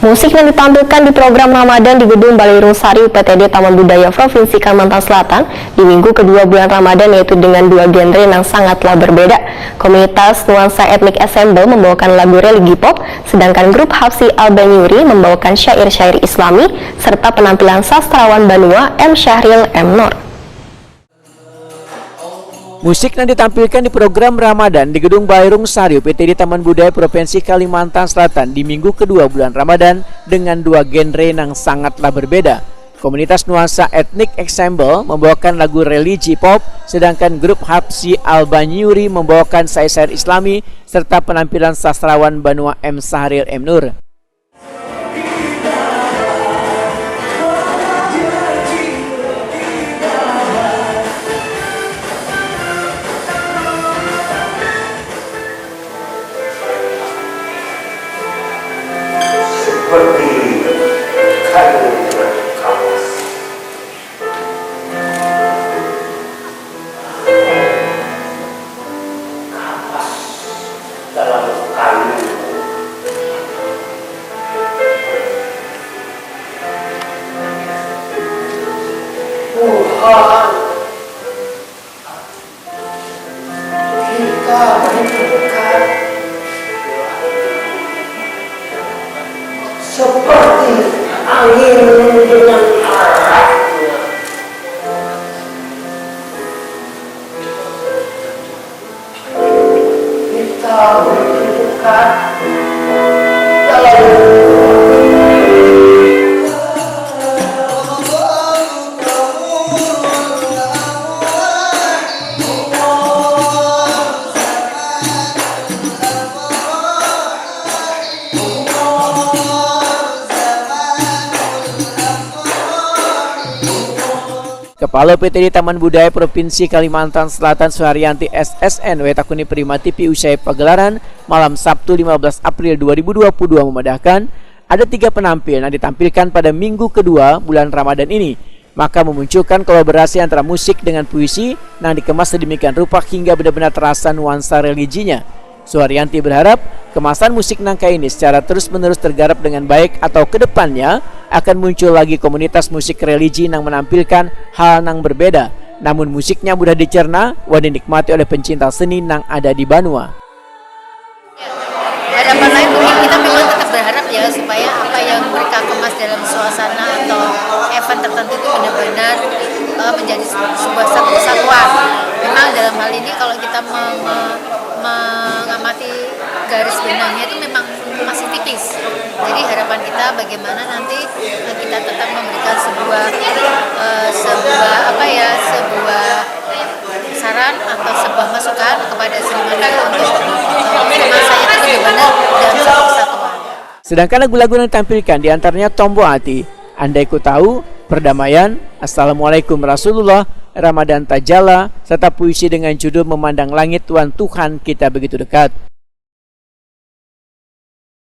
Musik yang ditampilkan di program Ramadan di Gedung Balai Sari UPTD Taman Budaya Provinsi Kalimantan Selatan di minggu kedua bulan Ramadan, yaitu dengan dua genre yang sangatlah berbeda. Komunitas Nuansa Ethnic Ensemble membawakan lagu religi pop, sedangkan grup Hafsi Al-Banyuri membawakan syair-syair Islami, serta penampilan sastrawan Banua M. Syahril M. Nur. Musik yang ditampilkan di program Ramadan di Gedung Balai Sari UPTD Taman Budaya Provinsi Kalimantan Selatan di minggu kedua bulan Ramadan dengan dua genre yang sangatlah berbeda. Komunitas Nuansa Ethnic Ensemble membawakan lagu religi pop, sedangkan grup Hafsi Al-Banyuri membawakan syair-syair Islami serta penampilan sastrawan Banua M. Syahril M. Nur. Seperti kayu kapas, kapas dalam kayu. Tuhan, kita menentukan seperti angin dengan arahnya. Kita menentukan dalam Kepala UPTD Taman Budaya Provinsi Kalimantan Selatan Suharyanti SSN Wetakuni Prima TV usai pagelaran malam Sabtu 15 April 2022 memedahkan ada 3 penampil yang ditampilkan pada minggu kedua bulan Ramadan ini, maka memunculkan kolaborasi antara musik dengan puisi yang dikemas sedemikian rupa hingga benar-benar terasa nuansa religinya. Suharyanti berharap kemasan musik nangka ini secara terus-menerus tergarap dengan baik, atau kedepannya akan muncul lagi komunitas musik religi yang menampilkan hal yang berbeda, namun musiknya mudah dicerna dan dinikmati oleh pencinta seni yang ada di Banua. Harapan lain mungkin kita memang tetap berharap ya, supaya apa yang mereka kemas dalam suasana atau event tertentu itu benar-benar menjadi sebuah satu kesatuan. Memang dalam hal ini kalau kita mengamati garis benangnya itu memang masih tipis. Jadi harapan kita bagaimana nanti kita tetap memberikan sebuah saran atau sebuah masukan kepada seniman untuk kemasannya itu benar dan satu kesatuan. Sedangkan lagu-lagu yang ditampilkan diantaranya Tombo Hati, Andai Ku Tahu, Perdamaian, Assalamualaikum Rasulullah, Ramadan Tajala, serta puisi dengan judul Memandang Langit Tuhan Kita Begitu Dekat.